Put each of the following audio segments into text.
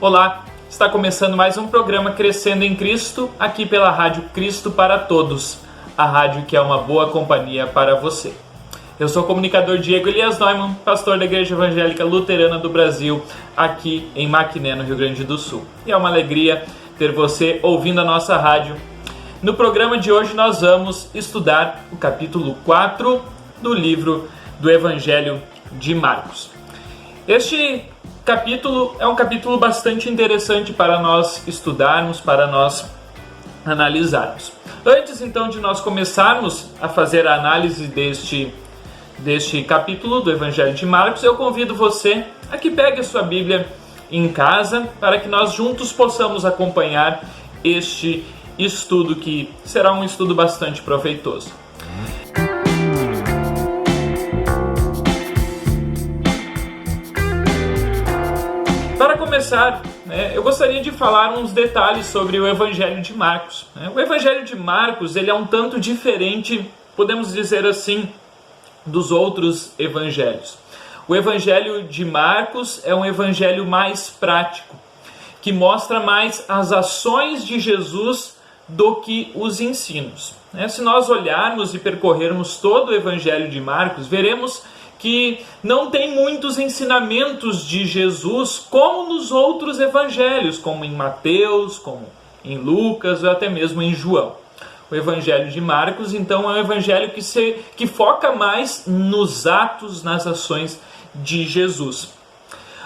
Olá, está começando mais um programa Crescendo em Cristo, aqui pela Rádio Cristo para Todos, a rádio que é uma boa companhia para você. Eu sou o comunicador Diego Elias Neumann, pastor da Igreja Evangélica Luterana do Brasil, aqui em Maquiné, no Rio Grande do Sul. E é uma alegria ter você ouvindo a nossa rádio. No programa de hoje nós vamos estudar o capítulo 4 do livro do Evangelho de Marcos. Este capítulo é um capítulo bastante interessante para nós estudarmos, para nós analisarmos. Antes então de nós começarmos a fazer a análise deste capítulo do Evangelho de Marcos, eu convido você a que pegue a sua Bíblia em casa para que nós juntos possamos acompanhar este estudo, que será um estudo bastante proveitoso. Para começar, eu gostaria de falar uns detalhes sobre o Evangelho de Marcos. O Evangelho de Marcos ele é um tanto diferente, podemos dizer assim, dos outros evangelhos. O Evangelho de Marcos é um evangelho mais prático, que mostra mais as ações de Jesus do que os ensinos. Se nós olharmos e percorrermos todo o Evangelho de Marcos, veremos que não tem muitos ensinamentos de Jesus como nos outros evangelhos, como em Mateus, como em Lucas ou até mesmo em João. O Evangelho de Marcos, então, é um evangelho que foca mais nos atos, nas ações de Jesus.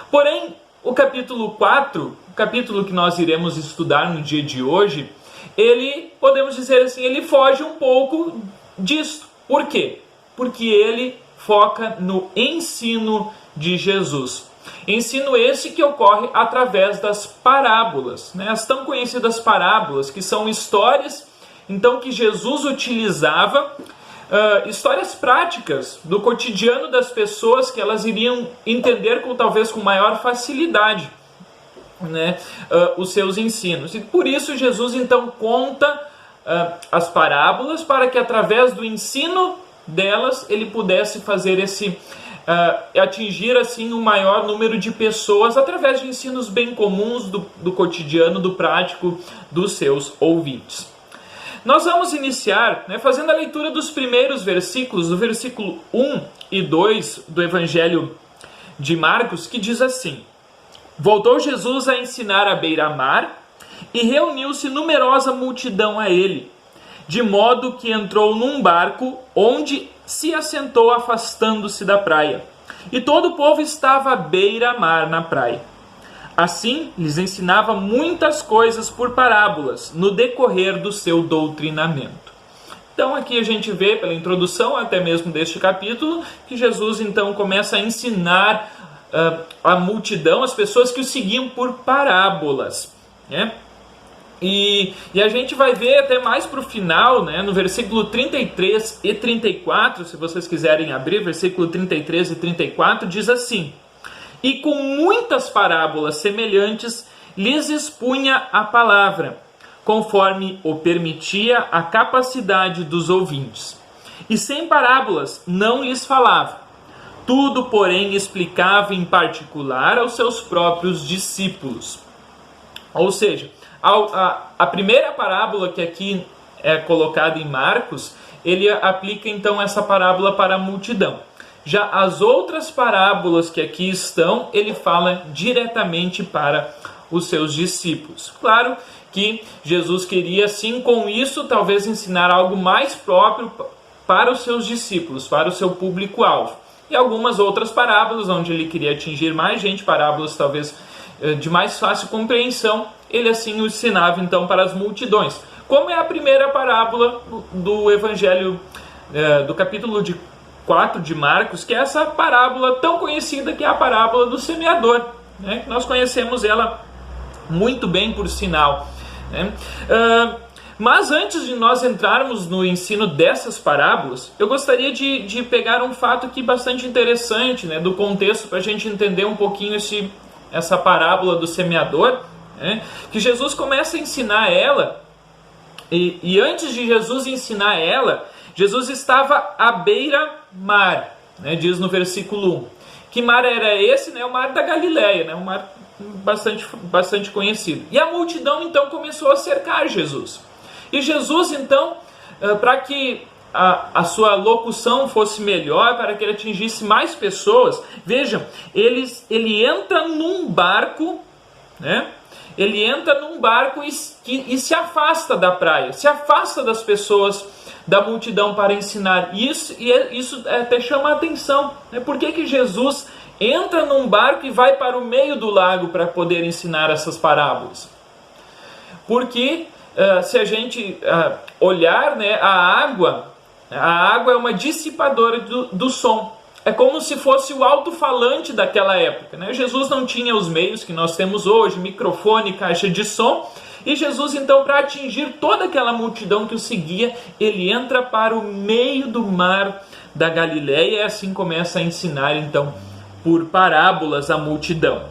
Porém, o capítulo 4, o capítulo que nós iremos estudar no dia de hoje, ele, podemos dizer assim, ele foge um pouco disso. Por quê? Porque ele foca no ensino de Jesus. Ensino esse que ocorre através das parábolas, as tão conhecidas parábolas, que são histórias então que Jesus utilizava, histórias práticas do cotidiano das pessoas que elas iriam entender talvez com maior facilidade, os seus ensinos. E por isso Jesus então conta as parábolas para que através do ensino delas ele pudesse fazer atingir assim um maior número de pessoas através de ensinos bem comuns do cotidiano, do prático dos seus ouvintes. Nós vamos iniciar fazendo a leitura dos primeiros versículos, do versículo 1 e 2 do Evangelho de Marcos, que diz assim: Voltou Jesus a ensinar à beira-mar e reuniu-se numerosa multidão a ele, de modo que entrou num barco onde se assentou afastando-se da praia. E todo o povo estava à beira-mar na praia. Assim, lhes ensinava muitas coisas por parábolas, no decorrer do seu doutrinamento. Então aqui a gente vê, pela introdução até mesmo deste capítulo, que Jesus então começa a ensinar a multidão, as pessoas que o seguiam por parábolas. E a gente vai ver até mais para o final, no versículo 33 e 34, se vocês quiserem abrir, versículo 33 e 34, diz assim: E com muitas parábolas semelhantes lhes expunha a palavra, conforme o permitia a capacidade dos ouvintes. E sem parábolas não lhes falava. Tudo, porém, explicava em particular aos seus próprios discípulos. Ou seja, a primeira parábola que aqui é colocada em Marcos, ele aplica então essa parábola para a multidão. Já as outras parábolas que aqui estão, ele fala diretamente para os seus discípulos. Claro que Jesus queria, sim, com isso, talvez ensinar algo mais próprio para os seus discípulos, para o seu público-alvo. E algumas outras parábolas, onde ele queria atingir mais gente, parábolas talvez de mais fácil compreensão, ele assim o ensinava então para as multidões. Como é a primeira parábola do Evangelho, do capítulo 4 de Marcos, que é essa parábola tão conhecida que é a parábola do semeador. Nós conhecemos ela muito bem, por sinal. Mas antes de nós entrarmos no ensino dessas parábolas, eu gostaria de pegar um fato aqui bastante interessante, do contexto, para a gente entender um pouquinho essa parábola do semeador, que Jesus começa a ensinar ela, e antes de Jesus ensinar ela, Jesus estava à beira-mar, diz no versículo 1. Que mar era esse? O mar da Galileia, o mar bastante conhecido. E a multidão então começou a cercar Jesus. E Jesus então, para que a sua locução fosse melhor, para que ele atingisse mais pessoas, vejam, ele entra num barco, né? Ele entra num barco e se afasta da praia, se afasta das pessoas, da multidão para ensinar. Isso até chama a atenção, né? Por que Jesus entra num barco e vai para o meio do lago para poder ensinar essas parábolas? Porque se a gente olhar, né, a água é uma dissipadora do som. É como se fosse o alto-falante daquela época, né? Jesus não tinha os meios que nós temos hoje, microfone, caixa de som. E Jesus, então, para atingir toda aquela multidão que o seguia, ele entra para o meio do mar da Galileia e assim começa a ensinar, então, por parábolas a multidão.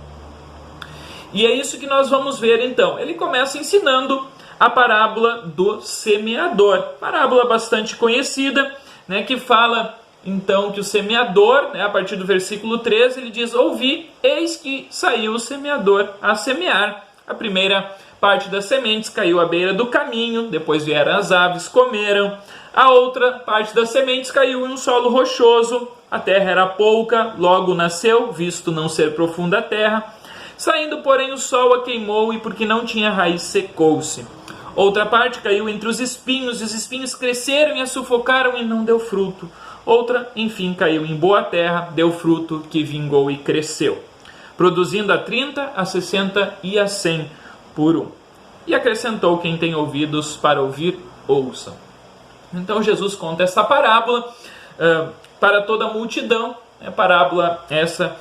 E é isso que nós vamos ver, então. Ele começa ensinando a parábola do semeador. Parábola bastante conhecida, né, que fala então que o semeador, né, a partir do versículo 13, ele diz: ouvi, eis que saiu o semeador a semear. A primeira parte das sementes caiu à beira do caminho, depois vieram as aves, comeram. A outra parte das sementes caiu em um solo rochoso, a terra era pouca, logo nasceu, visto não ser profunda a terra. Saindo, porém, o sol a queimou e porque não tinha raiz secou-se. Outra parte caiu entre os espinhos, e os espinhos cresceram e a sufocaram e não deu fruto. Outra, enfim, caiu em boa terra, deu fruto que vingou e cresceu, produzindo a 30, a 60 e a 100 por um. E acrescentou: quem tem ouvidos para ouvir, ouça. Então Jesus conta essa parábola para toda a multidão, né? Parábola essa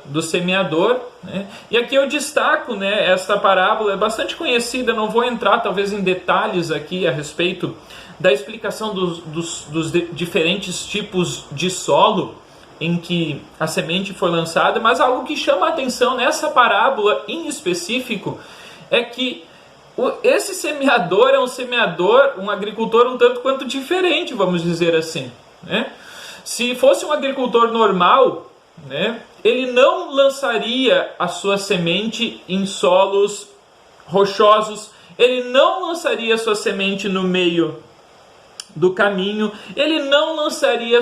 do semeador, né? E aqui eu destaco, né, esta parábola é bastante conhecida, não vou entrar talvez em detalhes aqui a respeito da explicação dos diferentes tipos de solo em que a semente foi lançada, mas algo que chama a atenção nessa parábola em específico é que esse semeador é um agricultor um tanto quanto diferente, vamos dizer assim, né? Se fosse um agricultor normal, né, ele não lançaria a sua semente em solos rochosos, ele não lançaria a sua semente no meio do caminho, ele não lançaria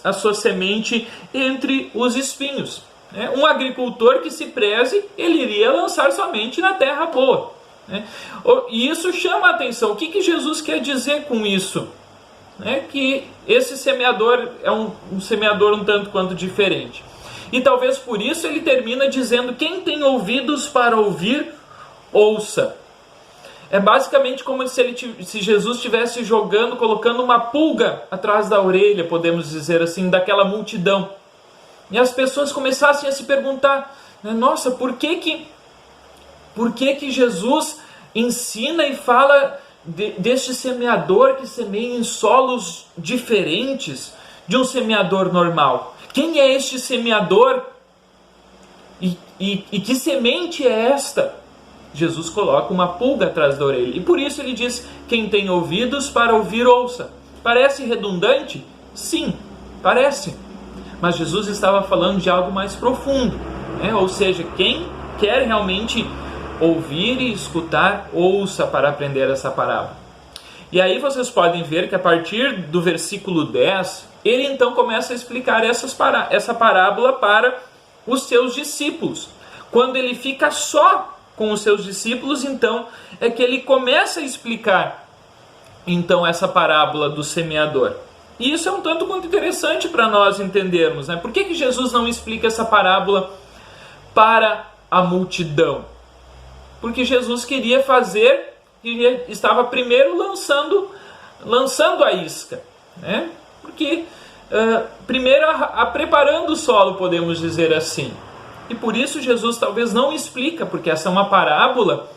a sua semente entre os espinhos, né? Um agricultor que se preze, ele iria lançar somente na terra boa, né? E isso chama a atenção. O que Jesus quer dizer com isso? Que esse semeador é um semeador um tanto quanto diferente. E talvez por isso ele termina dizendo: quem tem ouvidos para ouvir, ouça. É basicamente como se Jesus estivesse colocando uma pulga atrás da orelha, podemos dizer assim, daquela multidão. E as pessoas começassem a se perguntar: nossa, por que Jesus ensina e fala deste semeador que semeia em solos diferentes de um semeador normal? Quem é este semeador? E que semente é esta? Jesus coloca uma pulga atrás da orelha. E por isso ele diz: quem tem ouvidos para ouvir, ouça. Parece redundante? Sim, parece. Mas Jesus estava falando de algo mais profundo, né? Ou seja, quem quer realmente ouvir e escutar, ouça para aprender essa parábola. E aí vocês podem ver que a partir do versículo 10, ele então começa a explicar essa parábola para os seus discípulos. Quando ele fica só com os seus discípulos, então é que ele começa a explicar então essa parábola do semeador. E isso é um tanto quanto interessante para nós entendermos, né? Por que Jesus não explica essa parábola para a multidão? Porque Jesus queria fazer, estava primeiro lançando a isca, né? Porque primeiro preparando o solo, podemos dizer assim. E por isso Jesus talvez não explica, porque essa é uma parábola,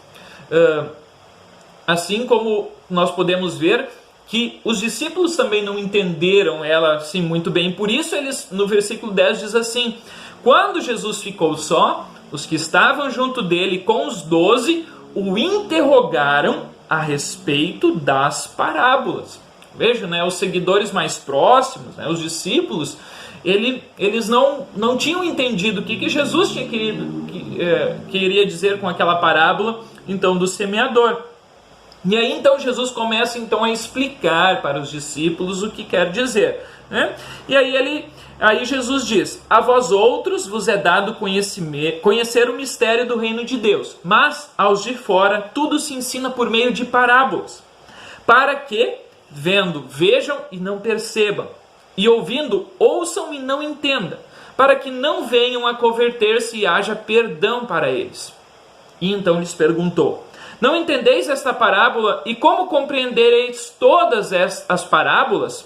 assim como nós podemos ver que os discípulos também não entenderam ela assim muito bem. Por isso eles, no versículo 10 diz assim: quando Jesus ficou só, os que estavam junto dele com os 12 o interrogaram a respeito das parábolas. Veja, né, os seguidores mais próximos, né, os discípulos, eles não tinham entendido o que Jesus tinha queria dizer com aquela parábola, então, do semeador. E aí, então, Jesus começa, então, a explicar para os discípulos o que quer dizer, né? E aí Jesus diz: a vós outros vos é dado conhecer o mistério do reino de Deus, mas aos de fora tudo se ensina por meio de parábolas, para que, vendo, vejam e não percebam, e ouvindo, ouçam e não entendam, para que não venham a converter-se e haja perdão para eles. E então lhes perguntou: não entendeis esta parábola? E como compreendereis todas as parábolas?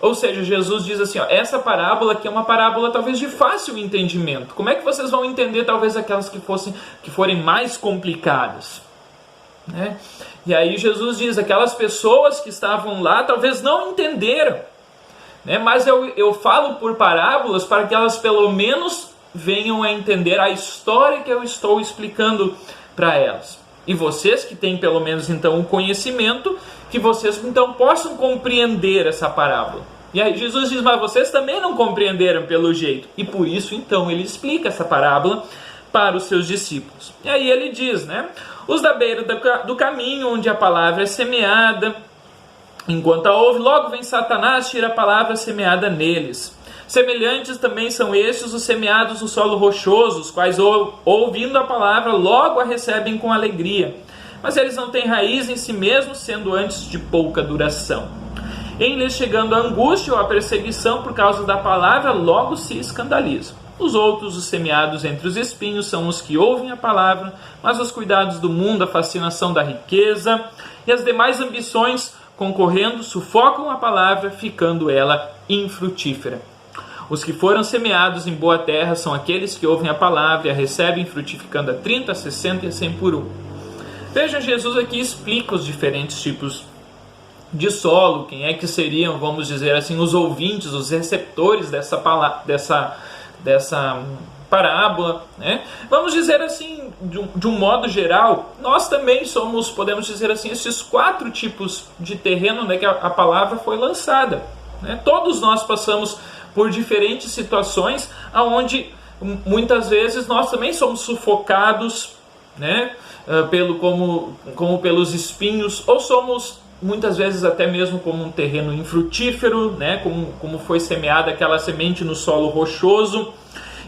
Ou seja, Jesus diz assim, essa parábola aqui é uma parábola talvez de fácil entendimento. Como é que vocês vão entender talvez aquelas que forem mais complicadas? E aí Jesus diz, aquelas pessoas que estavam lá talvez não entenderam, mas eu falo por parábolas para que elas pelo menos venham a entender a história que eu estou explicando para elas. E vocês que têm pelo menos então o conhecimento, que vocês então possam compreender essa parábola. E aí Jesus diz, mas vocês também não compreenderam pelo jeito. E por isso então ele explica essa parábola para os seus discípulos. E aí ele diz, os da beira do caminho onde a palavra é semeada, enquanto a ouve, logo vem Satanás, tira a palavra semeada neles. Semelhantes também são estes os semeados no solo rochoso, os quais, ouvindo a palavra, logo a recebem com alegria. Mas eles não têm raiz em si mesmos, sendo antes de pouca duração. Em lhes chegando a angústia ou a perseguição por causa da palavra, logo se escandalizam. Os outros, os semeados entre os espinhos, são os que ouvem a palavra, mas os cuidados do mundo, a fascinação da riqueza e as demais ambições, concorrendo, sufocam a palavra, ficando ela infrutífera. Os que foram semeados em boa terra são aqueles que ouvem a palavra e a recebem, frutificando a 30, a 60 e a 100 por 1. Veja, Jesus aqui explica os diferentes tipos de solo, quem é que seriam, vamos dizer assim, os ouvintes, os receptores dessa parábola, Vamos dizer assim, de um modo geral, nós também somos, podemos dizer assim, esses 4 tipos de terreno que a palavra foi lançada. Todos nós passamos por diferentes situações, onde muitas vezes nós também somos sufocados, como pelos espinhos, ou somos muitas vezes até mesmo como um terreno infrutífero, como foi semeada aquela semente no solo rochoso,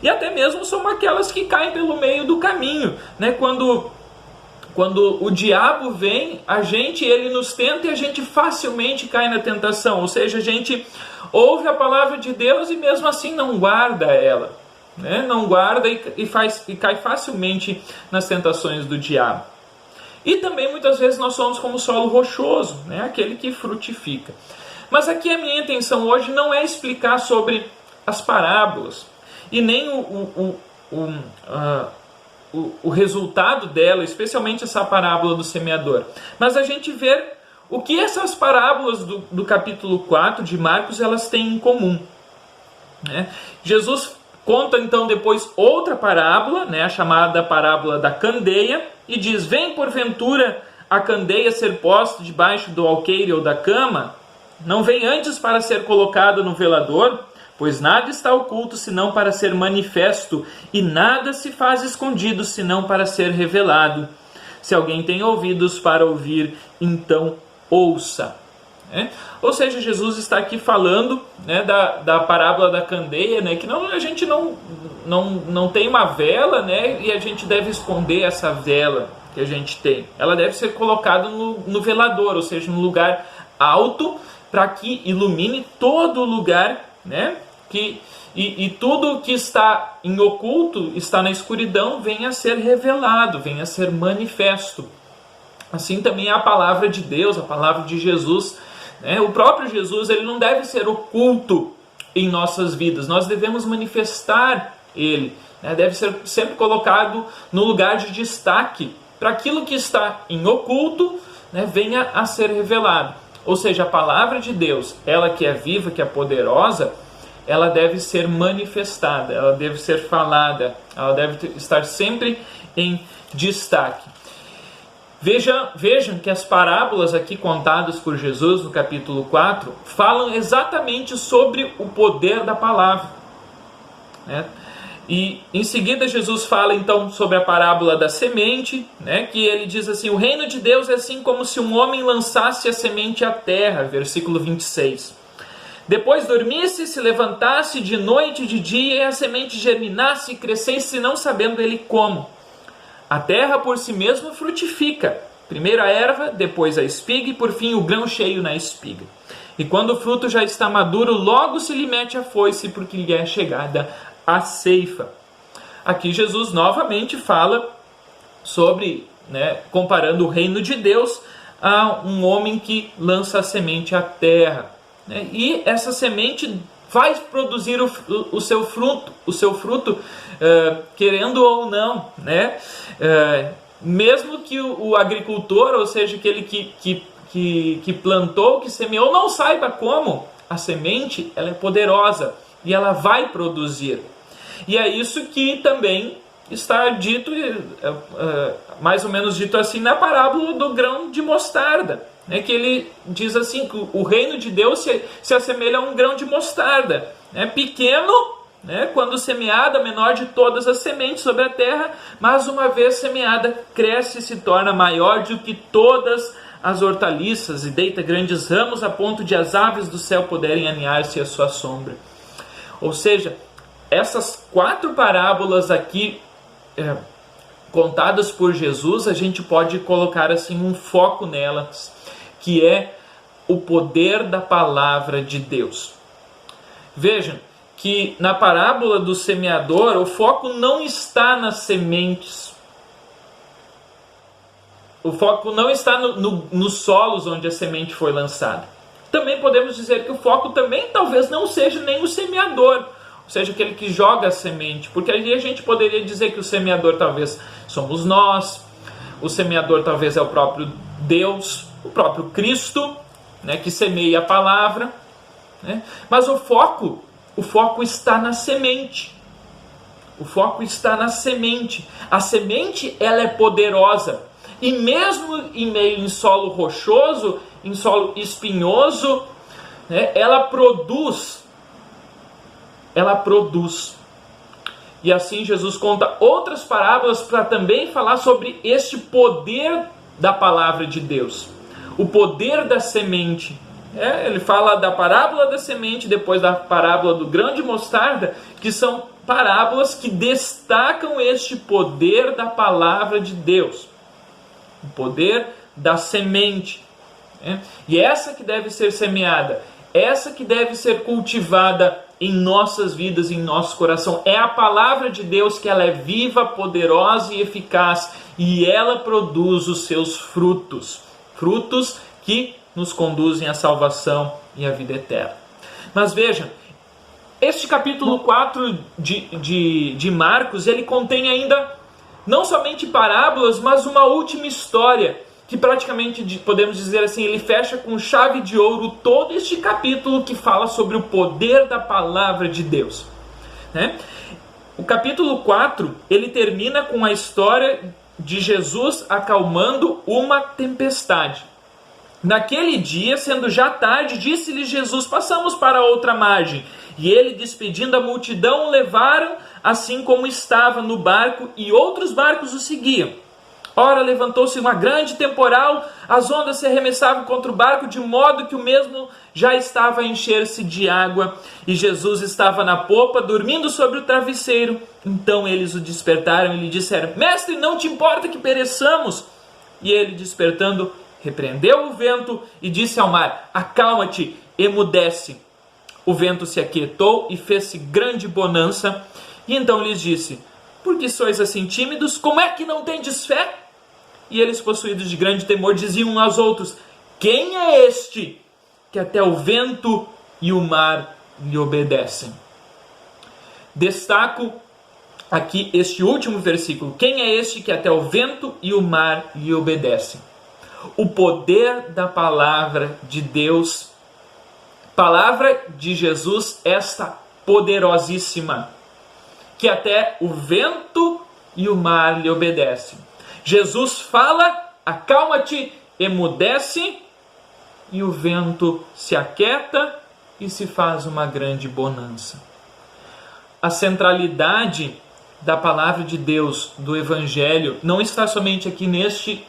e até mesmo somos aquelas que caem pelo meio do caminho, Quando o diabo vem, ele nos tenta e a gente facilmente cai na tentação. Ou seja, a gente ouve a palavra de Deus e mesmo assim não guarda ela. Não guarda e cai facilmente nas tentações do diabo. E também muitas vezes nós somos como solo rochoso, aquele que frutifica. Mas aqui a minha intenção hoje não é explicar sobre as parábolas e nem o resultado dela, especialmente essa parábola do semeador. Mas a gente ver o que essas parábolas do capítulo 4 de Marcos elas têm em comum. Jesus conta então depois outra parábola, a chamada parábola da candeia, e diz, vem porventura a candeia ser posta debaixo do alqueire ou da cama? Não vem antes para ser colocada no velador? Pois nada está oculto senão para ser manifesto, e nada se faz escondido senão para ser revelado. Se alguém tem ouvidos para ouvir, então ouça. Ou seja, Jesus está aqui falando da parábola da candeia, que a gente não tem uma vela, e a gente deve esconder essa vela que a gente tem. Ela deve ser colocada no velador, ou seja, num lugar alto, para que ilumine todo o lugar, e tudo que está em oculto, está na escuridão, venha a ser revelado, venha a ser manifesto. Assim também é a palavra de Deus, a palavra de Jesus. O próprio Jesus, ele não deve ser oculto em nossas vidas, nós devemos manifestar ele, deve ser sempre colocado no lugar de destaque, para aquilo que está em oculto, venha a ser revelado. Ou seja, a palavra de Deus, ela que é viva, que é poderosa, ela deve ser manifestada, ela deve ser falada, ela deve estar sempre em destaque. Vejam que as parábolas aqui contadas por Jesus no capítulo 4 falam exatamente sobre o poder da palavra, né? E em seguida Jesus fala então sobre a parábola da semente, né? Que ele diz assim: o reino de Deus é assim como se um homem lançasse a semente à terra, versículo 26. Depois dormisse, se levantasse de noite e de dia, e a semente germinasse e crescesse, não sabendo ele como. A terra por si mesma frutifica, primeiro a erva, depois a espiga e por fim o grão cheio na espiga. E quando o fruto já está maduro, logo se lhe mete a foice, porque lhe é chegada a ceifa. Aqui Jesus novamente fala sobre, né, comparando o reino de Deus a um homem que lança a semente à terra, né, e essa semente vai produzir o seu fruto, querendo ou não, né? Mesmo que o agricultor, ou seja, aquele que plantou, que semeou, não saiba como, a semente ela é poderosa e ela vai produzir. E é isso que também está dito, mais ou menos dito assim, na parábola do grão de mostarda, né, que ele diz assim, que o reino de Deus se assemelha a um grão de mostarda, né, pequeno, né, quando semeada, menor de todas as sementes sobre a terra, mas uma vez semeada, cresce e se torna maior do que todas as hortaliças e deita grandes ramos a ponto de as aves do céu poderem aninhar-se à sua sombra. Ou seja, essas 4 parábolas aqui contadas por Jesus, a gente pode colocar assim um foco nelas, que é o poder da palavra de Deus. Vejam que na parábola do semeador, o foco não está nas sementes. O foco não está nos solos onde a semente foi lançada. Também podemos dizer que o foco também talvez não seja nem o semeador, ou seja, aquele que joga a semente, porque aí a gente poderia dizer que o semeador talvez somos nós, o semeador talvez é o próprio Deus, o próprio Cristo, né, que semeia a palavra, né? Mas o foco está na semente. O foco está na semente. A semente, ela é poderosa. E mesmo em solo rochoso, em solo espinhoso, né, ela produz. E assim Jesus conta outras parábolas para também falar sobre este poder da palavra de Deus. O poder da semente. Ele fala da parábola da semente, depois da parábola do grão de mostarda, que são parábolas que destacam este poder da palavra de Deus. O poder da semente. E essa que deve ser semeada, essa que deve ser cultivada em nossas vidas, em nosso coração. É a palavra de Deus, que ela é viva, poderosa e eficaz, e ela produz os seus frutos. Frutos que nos conduzem à salvação e à vida eterna. Mas vejam, este capítulo 4 de Marcos, ele contém ainda não somente parábolas, mas uma última história, que praticamente, podemos dizer assim, ele fecha com chave de ouro todo este capítulo que fala sobre o poder da palavra de Deus, né? O capítulo 4, ele termina com a história de Jesus acalmando uma tempestade. Naquele dia, sendo já tarde, disse-lhe Jesus: passamos para outra margem. E ele, despedindo a multidão, o levaram assim como estava no barco, e outros barcos o seguiam. Ora, levantou-se uma grande temporal, as ondas se arremessavam contra o barco, de modo que o mesmo já estava a encher-se de água, e Jesus estava na popa, dormindo sobre o travesseiro. Então eles o despertaram e lhe disseram: Mestre, não te importa que pereçamos? E ele, despertando, repreendeu o vento e disse ao mar: acalma-te, emudece. O vento se aquietou e fez-se grande bonança. E então lhes disse: por que sois assim tímidos? Como é que não tendes fé? E eles, possuídos de grande temor, diziam uns aos outros: quem é este que até o vento e o mar lhe obedecem? Destaco aqui este último versículo: quem é este que até o vento e o mar lhe obedecem? O poder da palavra de Deus, palavra de Jesus, esta poderosíssima, que até o vento e o mar lhe obedecem. Jesus fala acalma-te, emudece, e o vento se aquieta e se faz uma grande bonança. A centralidade da palavra de Deus, do Evangelho, não está somente aqui neste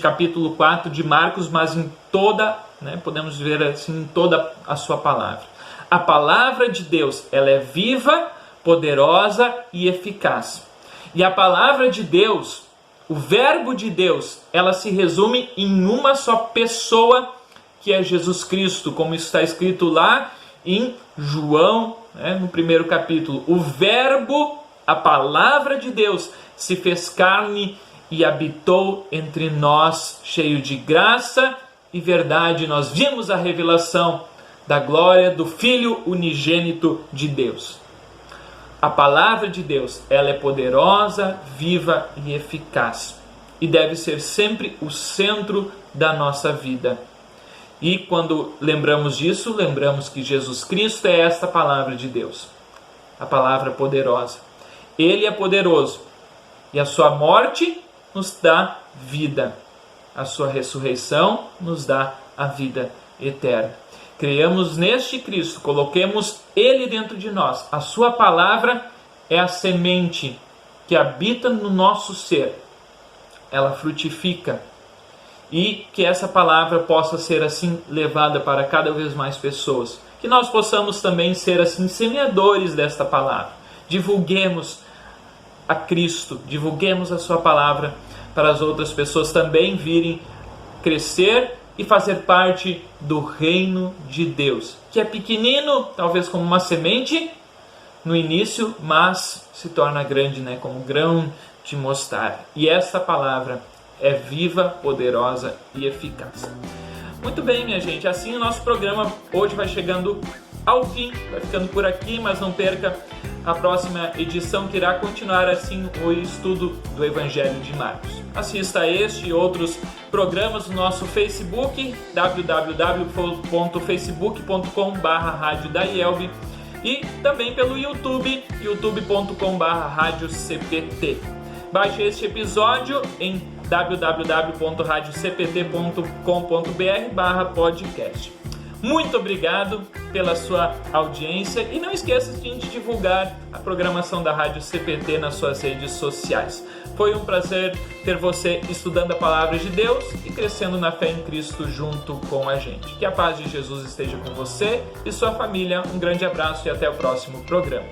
capítulo 4 de Marcos, mas em toda, podemos ver assim, em toda a sua palavra. A palavra de Deus, ela é viva, poderosa e eficaz. E a palavra de Deus, o verbo de Deus, ela se resume em uma só pessoa, que é Jesus Cristo, como está escrito lá em João, no primeiro capítulo. O verbo, a palavra de Deus, se fez carne e habitou entre nós, cheio de graça e verdade. Nós vimos a revelação da glória do Filho unigênito de Deus. A palavra de Deus, ela é poderosa, viva e eficaz. E deve ser sempre o centro da nossa vida. E quando lembramos disso, lembramos que Jesus Cristo é esta palavra de Deus. A palavra poderosa. Ele é poderoso. E a sua morte nos dá vida. A sua ressurreição nos dá a vida eterna. Creiamos neste Cristo, coloquemos Ele dentro de nós. A sua palavra é a semente que habita no nosso ser. Ela frutifica. E que essa palavra possa ser assim levada para cada vez mais pessoas. Que nós possamos também ser assim semeadores desta palavra. Divulguemos a Cristo, divulguemos a sua palavra para as outras pessoas também virem crescer e fazer parte do reino de Deus, que é pequenino, talvez como uma semente no início, mas se torna grande, como grão de mostarda. E essa palavra é viva, poderosa e eficaz. Muito bem, minha gente, assim o nosso programa hoje vai chegando ao fim, vai ficando por aqui, mas não perca a próxima edição, que irá continuar assim o estudo do Evangelho de Marcos. Assista a este e outros programas no nosso Facebook, www.facebook.com/radiodaielb, e também pelo YouTube, youtube.com/radiocpt. Baixe este episódio em www.radiocpt.com.br/podcast. Muito obrigado pela sua audiência e não esqueça de divulgar a programação da Rádio CPT nas suas redes sociais. Foi um prazer ter você estudando a Palavra de Deus e crescendo na fé em Cristo junto com a gente. Que a paz de Jesus esteja com você e sua família. Um grande abraço e até o próximo programa.